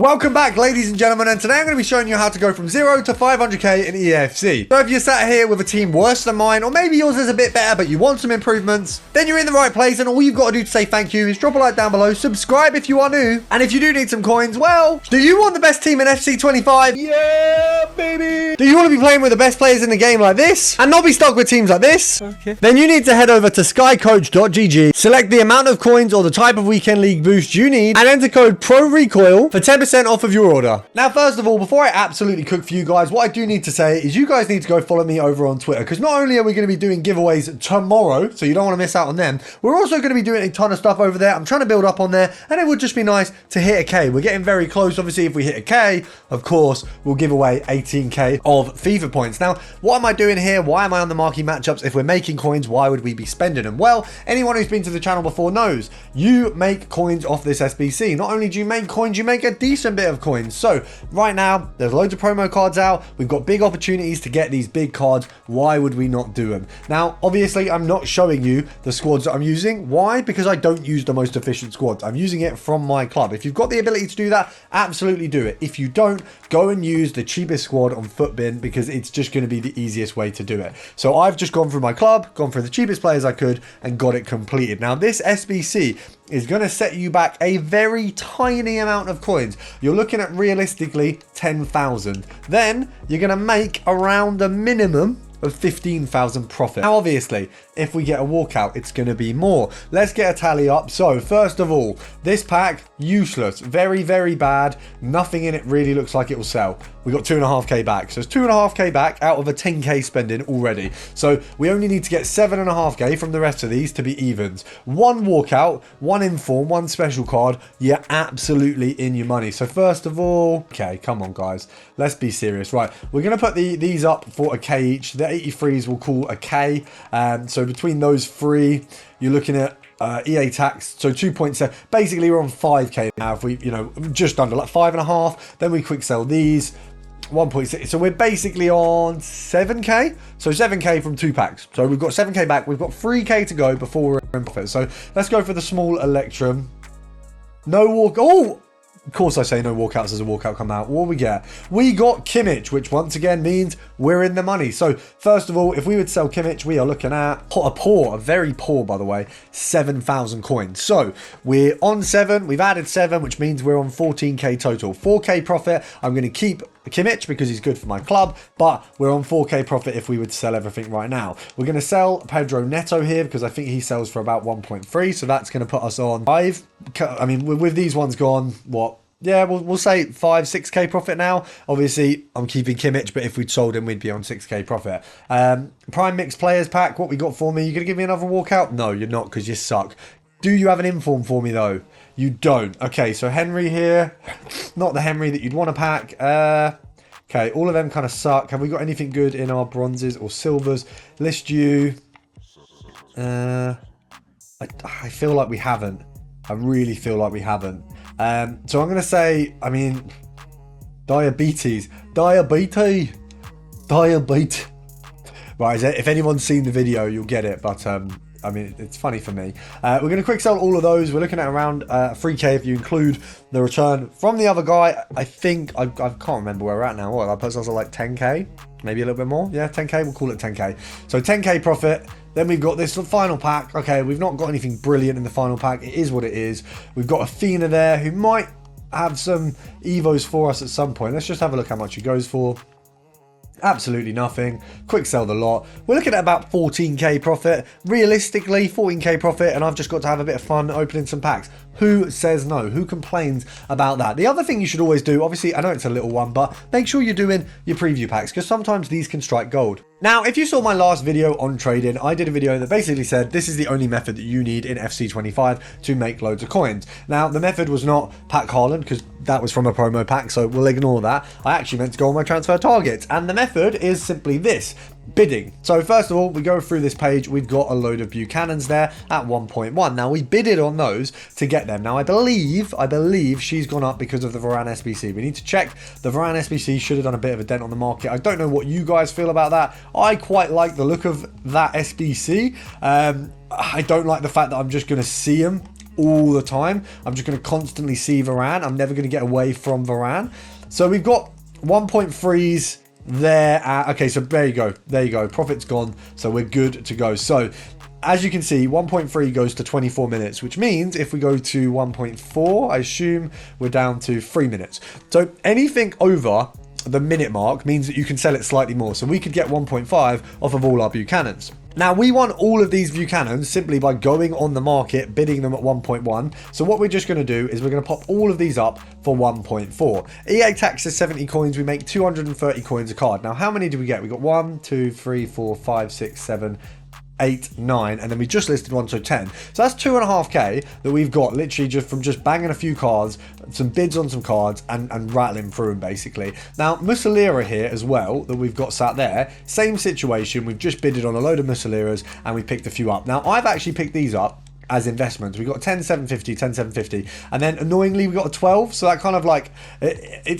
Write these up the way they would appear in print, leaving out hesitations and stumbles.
Welcome back, ladies and gentlemen, and today I'm going to be showing you how to go from 0 to 500k in EAFC. So if you're sat here with a team worse than mine, or maybe yours is a bit better but you want some improvements, then you're in the right place, and all you've got to do to say thank you is drop a like down below, subscribe if you are new, and if you do need some coins, well, do you want the best team in FC25? Yeah, baby! Do you want to be playing with the best players in the game like this, and not be stuck with teams like this? Okay. Then you need to head over to skycoach.gg, select the amount of coins or the type of weekend league boost you need, and enter code PRORECOIL for 10% off of your order. Now, first of all, before I absolutely cook for you guys, what I do need to say is you guys need to go follow me over on Twitter, because not only are we going to be doing giveaways tomorrow, so you don't want to miss out on them, we're also going to be doing a ton of stuff over there. I'm trying to build up on there, and it would just be nice to hit a K. We're getting very close. Obviously, if we hit a K, of course, we'll give away 18k of FIFA points. Now, what am I doing here? Why am I on the marquee matchups? If we're making coins, why would we be spending them? Well, anyone who's been to the channel before knows you make coins off this SBC. Not only do you make coins, you make a decent bit of coins. So right now, there's loads of promo cards out. We've got big opportunities to get these big cards. Why would we not do them? Now, obviously, I'm not showing you the squads that I'm using. Why? Because I don't use the most efficient squads. I'm using it from my club. If you've got the ability to do that, absolutely do it. If you don't, go and use the cheapest squad on Footbin, because it's just going to be the easiest way to do it. So I've just gone through my club, gone through the cheapest players I could, and got it completed. Now, this SBC is going to set you back a very tiny amount of coins. You're looking at realistically 10,000. Then you're going to make around a minimum of 15,000 profit. Now, obviously, if we get a walkout, it's going to be more. Let's get a tally up. So first of all, this pack, useless, very, very bad. Nothing in it really looks like it will sell. We got 2.5k back. So it's 2.5k back out of a 10k spending already. So we only need to get 7.5k from the rest of these to be evens. One walkout, one inform, one special card. You're absolutely in your money. So first of all, okay, come on, guys. Let's be serious. Right, we're going to put these up for a k each. The 83s we'll call a k. So between those three, you're looking at EA tax, so 2.7. Basically, we're on 5k now. If we, just under like 5.5, then we quick sell these 1.6. So we're basically on 7k. So 7k from 2 packs. So we've got 7k back. We've got 3k to go before we're in profit. So let's go for the small Electrum. No walk. Oh! Of course I say no walkouts as a walkout come out. What we get? We got Kimmich, which once again means we're in the money. So first of all, if we would sell Kimmich, we are looking at a very poor, by the way, 7,000 coins. So we're on 7. We've added 7, which means we're on 14k total. 4k profit. I'm going to keep Kimmich because he's good for my club, but we're on 4k profit if we would sell everything right now. We're going to sell Pedro Neto here because I think he sells for about 1.3, so that's going to put us on 5. I mean, with these ones gone, what? Yeah, we'll say 5-6k profit now. Obviously, I'm keeping Kimmich, but if we'd sold him, we'd be on 6k profit. Prime Mixed Players pack, what we got for me? You going to give me another walkout? No, you're not, because you suck. Do you have an inform for me, though? You don't. Okay, so Henry here. Not the Henry that you'd want to pack. Okay, all of them kind of suck. Have we got anything good in our bronzes or silvers? List you. I feel like we haven't. I really feel like we haven't. So I'm going to say, I mean, diabetes. Right, if anyone's seen the video, you'll get it, but I mean, it's funny for me. We're going to quick sell all of those. We're looking at around 3k if you include the return from the other guy. I think, I can't remember where we're at now. What, that puts us at like 10k? Maybe a little bit more? Yeah, 10k, we'll call it 10k. So 10k profit. Then we've got this final pack. Okay, we've not got anything brilliant in the final pack. It is what it is. We've got Athena there who might have some Evos for us at some point. Let's just have a look how much he goes for. Absolutely nothing. Quick sell the lot. We're looking at about 14k profit. Realistically, 14k profit, and I've just got to have a bit of fun opening some packs. Who says no? Who complains about that? The other thing you should always do, obviously, I know it's a little one, but make sure you're doing your preview packs, because sometimes these can strike gold. Now, if you saw my last video on trading, I did a video that basically said this is the only method that you need in FC25 to make loads of coins. Now, the method was not pack Haaland, because that was from a promo pack, so we'll ignore that. I actually meant to go on my transfer targets, and the method is simply this. Bidding. So first of all, we go through this page. We've got a load of Buchanans there at 1.1. Now we bidded on those to get them. Now I believe she's gone up because of the Varane SBC. We need to check. The Varane SBC should have done a bit of a dent on the market. I don't know what you guys feel about that. I quite like the look of that SBC. I don't like the fact that I'm just going to see them all the time. I'm just going to constantly see Varane. I'm never going to get away from Varane. So we've got 1.3s there. Okay, so there you go. There you go. Profit's gone. So we're good to go. So as you can see, 1.3 goes to 24 minutes, which means if we go to 1.4, I assume we're down to 3 minutes. So anything over the minute mark means that you can sell it slightly more. So we could get 1.5 off of all our Buchanans. Now, we want all of these Buchanans simply by going on the market, bidding them at 1.1. So what we're just going to do is we're going to pop all of these up for 1.4. EA taxes 70 coins. We make 230 coins a card. Now, how many do we get? We got 1, 2, 3, 4, 5, 6, 7, 8, 9, and then we just listed one, so 10. So that's 2.5k that we've got literally just from just banging a few cards, some bids on some cards, and rattling through them basically. Now, Muslera here as well, that we've got sat there, same situation. We've just bidded on a load of Musleras and we picked a few up. Now, I've actually picked these up as investments. We got 10,750, 10,750, and then annoyingly we got a 12, so that kind of like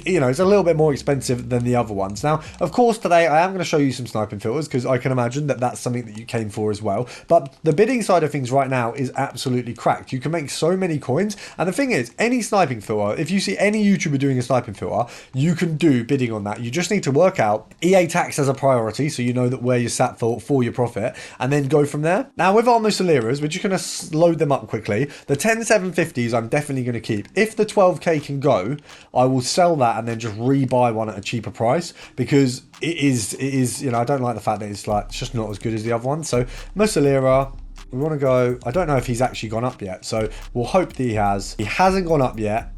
you know, it's a little bit more expensive than the other ones. Now, of course, today I am going to show you some sniping filters because I can imagine that that's something that you came for as well. But the bidding side of things right now is absolutely cracked. You can make so many coins, and the thing is, any sniping filter, if you see any YouTuber doing a sniping filter, you can do bidding on that. You just need to work out EA tax as a priority, so you know that where you're sat for your profit, and then go from there. Now, with our Musleras, we're just going to load them up quickly. The 10,750s I'm definitely going to keep. If the 12k can go, I will sell that and then just rebuy one at a cheaper price, because it is, you know, I don't like the fact that it's just not as good as the other one. So Muslera, we want to go, I don't know if he's actually gone up yet, so we'll hope that he has. He hasn't gone up yet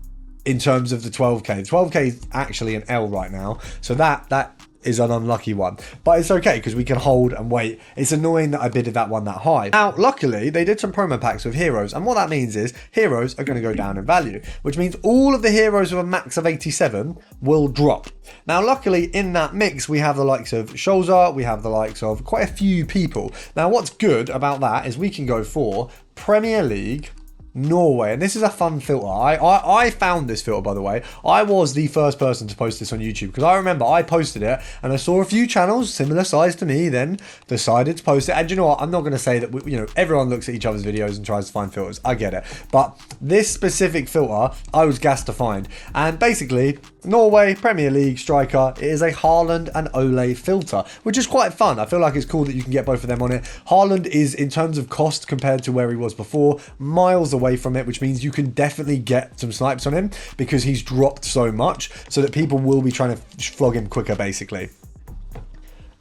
in terms of the 12k. The 12k is actually an L right now, so that is an unlucky one, but it's okay because we can hold and wait. It's annoying that I bidded that one that high. Now, luckily, they did some promo packs with heroes, and what that means is heroes are going to go down in value, which means all of the heroes with a max of 87 will drop. Now, luckily, in that mix, we have the likes of Scholzer, we have the likes of quite a few people. Now, what's good about that is we can go for Premier League, Norway, and this is a fun filter. I found this filter, by the way. I was the first person to post this on YouTube because I remember I posted it and I saw a few channels similar size to me then decided to post it. And you know what, I'm not going to say that you know, everyone looks at each other's videos and tries to find filters. I get it, but this specific filter I was gassed to find. And basically, Norway Premier League striker, it is a Haaland and Ole filter, which is quite fun. I feel like it's cool that you can get both of them on it. Haaland is, in terms of cost compared to where he was before, miles away from it, which means you can definitely get some snipes on him because he's dropped so much, so that people will be trying to flog him quicker basically.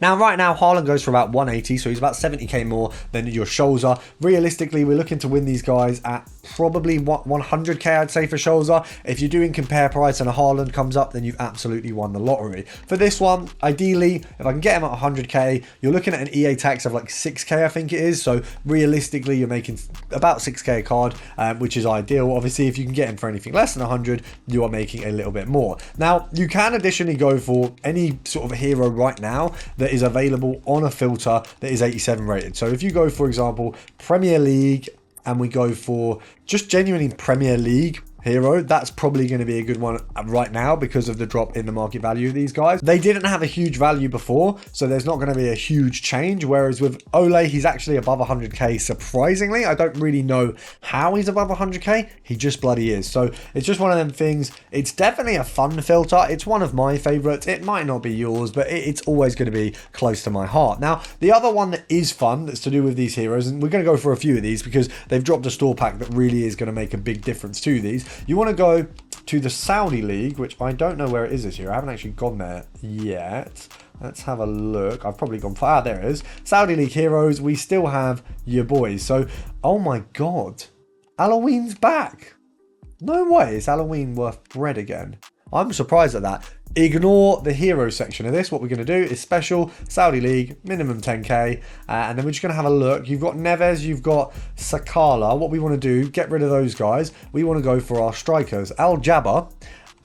Now, right now, Haaland goes for about 180, so he's about 70k more than your Scholzer. Realistically, we're looking to win these guys at probably 100k, I'd say, for Scholzer. If you're doing compare price and a Haaland comes up, then you've absolutely won the lottery. For this one, ideally, if I can get him at 100k, you're looking at an EA tax of like 6k, I think it is. So realistically, you're making about 6k a card, which is ideal. Obviously, if you can get him for anything less than 100, you are making a little bit more. Now, you can additionally go for any sort of hero right now that is available on a filter that is 87 rated. So if you go, for example, Premier League, and we go for just genuinely Premier League hero, that's probably going to be a good one right now because of the drop in the market value of these guys. They didn't have a huge value before, so there's not going to be a huge change, whereas with Ole, he's actually above 100k surprisingly. I don't really know how he's above 100k, he just bloody is. So it's just one of them things. It's definitely a fun filter. It's one of my favorites. It might not be yours, but it's always going to be close to my heart. Now, the other one that is fun that's to do with these heroes, and we're going to go for a few of these because they've dropped a store pack that really is going to make a big difference to these. You want to go to the Saudi League, which I don't know where it is this year. I haven't actually gone there yet. Let's have a look. I've probably gone far. There it is. Saudi League heroes. We still have your boys. So, oh my God. Halloween's back. No way. Is Halloween worth bread again? I'm surprised at that. Ignore the hero section of this. What we're going to do is special Saudi League, minimum 10k, and then we're just going to have a look. You've got Neves, you've got Sakala. What we want to do, get rid of those guys. We want to go for our strikers, Al Jabbar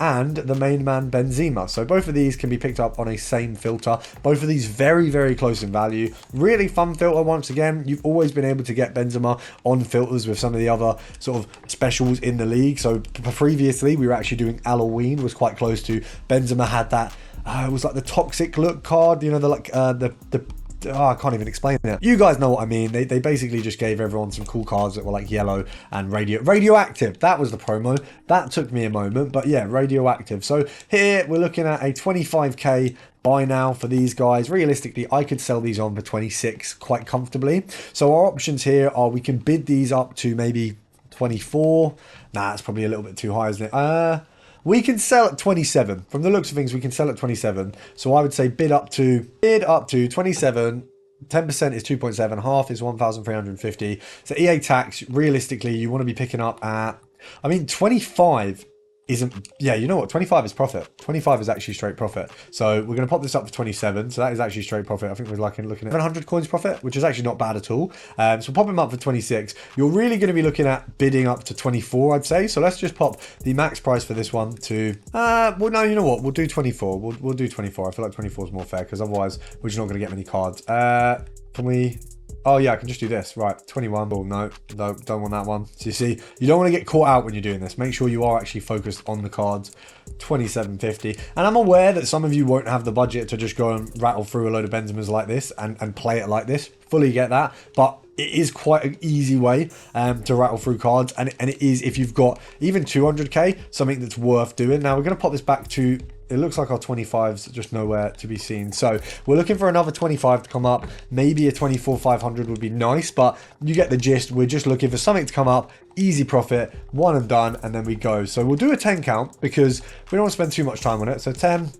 and the main man Benzema. So both of these can be picked up on a same filter. Both of these very, very close in value. Really fun filter. Once again, you've always been able to get Benzema on filters with some of the other sort of specials in the league. So previously, we were actually doing Halloween, was quite close to. Benzema had that, it was like the toxic look card, you know, the Oh, I can't even explain it. You guys know what I mean. They basically just gave everyone some cool cards that were like yellow and radioactive. That was the promo. That took me a moment, but yeah, radioactive. So here we're looking at a 25k buy now for these guys. Realistically, I could sell these on for 26 quite comfortably. So our options here are we can bid these up to maybe 24. Nah, that's probably a little bit too high, isn't it? We can sell at 27. From the looks of things, we can sell at 27. So I would say bid up to 27. 10% is 2.7. Half is 1,350. So EA tax, realistically, you want to be picking up at, I mean, 25 isn't, yeah, you know what, 25 is profit. 25 is actually straight profit. So we're going to pop this up for 27. So that is actually straight profit. I think we're looking at 700 coins profit, which is actually not bad at all. So pop them up for 26. You're really going to be looking at bidding up to 24, I'd say. So let's just pop the max price for this one to, well, no, you know what, we'll do 24. We'll do 24. I feel like 24 is more fair because otherwise we're just not going to get many cards. Can we... Oh yeah, I can just do this. Right, 21. Oh, no, don't want that one. So you see, you don't want to get caught out when you're doing this. Make sure you are actually focused on the cards. 27.50. And I'm aware that some of you won't have the budget to just go and rattle through a load of Benzemas like this and play it like this. Fully get that. But it is quite an easy way to rattle through cards. And it is, if you've got even 200k, something that's worth doing. Now, we're going to pop this back to... It looks like our 25's just nowhere to be seen. So we're looking for another 25 to come up. Maybe a 24,500 would be nice, but you get the gist. We're just looking for something to come up. Easy profit, one and done, and then we go. So we'll do a 10 count because we don't want to spend too much time on it. So 10,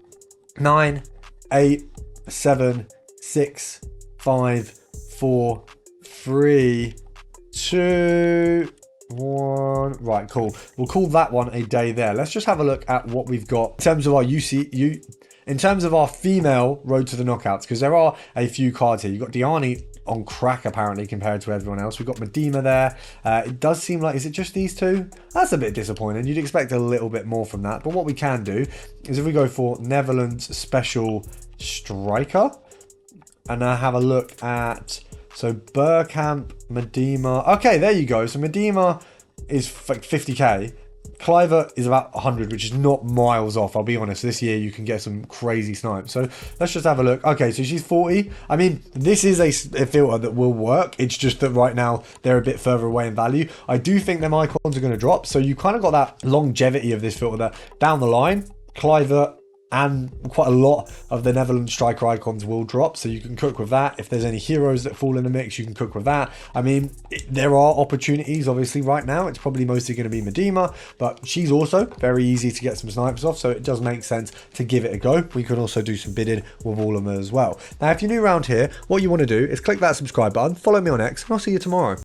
9, 8, 7, 6, 5, 4, 3, 2... 1. Right, cool. We'll call that one a day there. Let's just have a look at what we've got in terms of our in terms of our female road to the knockouts, because there are a few cards here. You've got Diani on crack apparently compared to everyone else. We've got Medema there. It does seem like, is it just these two? That's a bit disappointing. You'd expect a little bit more from that. But what we can do is if we go for Netherlands special striker and I have a look at, so Burkamp, Medema. Okay, there you go. So Medema is like 50k. Cliver is about 100, which is not miles off. I'll be honest. This year you can get some crazy snipes. So let's just have a look. Okay, so she's 40. I mean, this is a filter that will work. It's just that right now they're a bit further away in value. I do think them icons are going to drop. So you kind of got that longevity of this filter that down the line, Cliver and quite a lot of the Netherlands striker icons will drop, so you can cook with that. If there's any heroes that fall in the mix, you can cook with that. I mean, there are opportunities, obviously, right now. It's probably mostly going to be Medema, but she's also very easy to get some snipers off, so it does make sense to give it a go. We can also do some bidding with all of them as well. Now, if you're new around here, what you want to do is click that subscribe button, follow me on X, and I'll see you tomorrow.